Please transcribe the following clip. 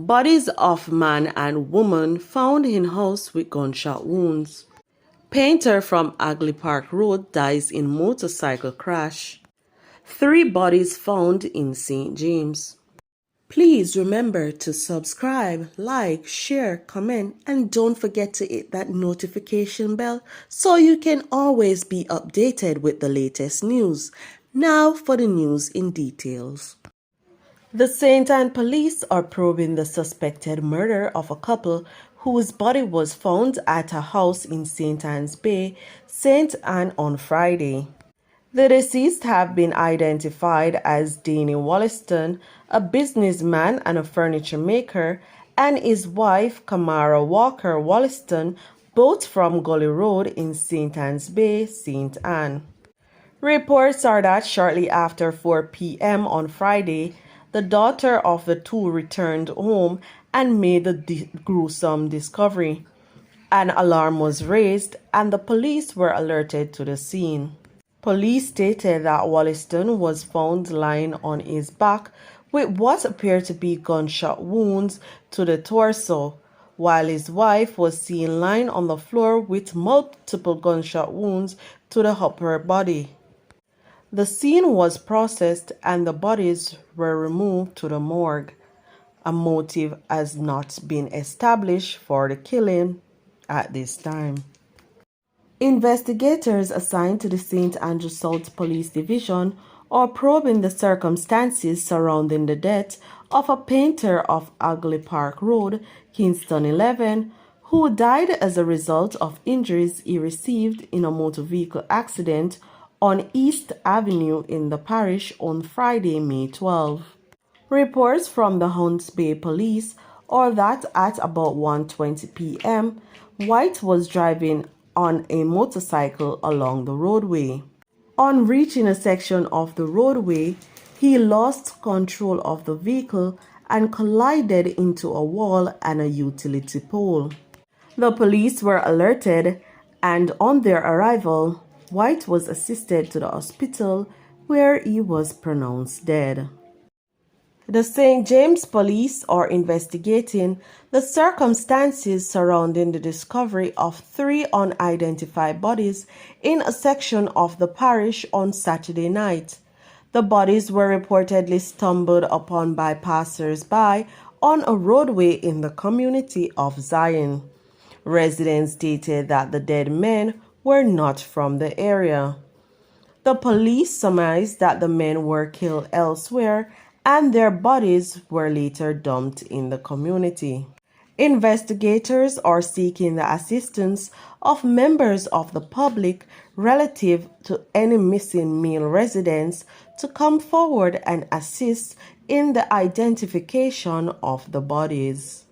Bodies of man and woman found in house with gunshot wounds. Painter from Agley Park Road dies in motorcycle crash. 3 bodies found in St. James. Please remember to subscribe, like, share, comment, and don't forget to hit that notification bell so you can always be updated with the latest news. Now for the news in details. The St. Anne police are probing the suspected murder of a couple whose body was found at a house in St. Anne's Bay, St. Anne on Friday. The deceased have been identified as Danny Wollaston, a businessman and a furniture maker, and his wife, Kamara Walker Wollaston, both from Gully Road in St. Anne's Bay, St. Anne. Reports are that shortly after 4 p.m. on Friday, the daughter of the two returned home and made the gruesome discovery. An alarm was raised and the police were alerted to the scene. Police stated that Wollaston was found lying on his back with what appeared to be gunshot wounds to the torso, while his wife was seen lying on the floor with multiple gunshot wounds to the upper body. The scene was processed and the bodies were removed to the morgue. A motive has not been established for the killing at this time. Investigators assigned to the St. Andrew South Police Division are probing the circumstances surrounding the death of a painter of Agley Park Road, Kingston 11, who died as a result of injuries he received in a motor vehicle accident on East Avenue in the parish on Friday, May 12. Reports from the Hunts Bay Police are that at about 1:20 p.m., White was driving on a motorcycle along the roadway. On reaching a section of the roadway, he lost control of the vehicle and collided into a wall and a utility pole. The police were alerted, and on their arrival, White was assisted to the hospital where he was pronounced dead. The St. James police are investigating the circumstances surrounding the discovery of 3 unidentified bodies in a section of the parish on Saturday night. The bodies were reportedly stumbled upon by passers-by on a roadway in the community of Zion. Residents stated that the dead men were not from the area. The police surmised that the men were killed elsewhere and their bodies were later dumped in the community. Investigators are seeking the assistance of members of the public relative to any missing male residents to come forward and assist in the identification of the bodies.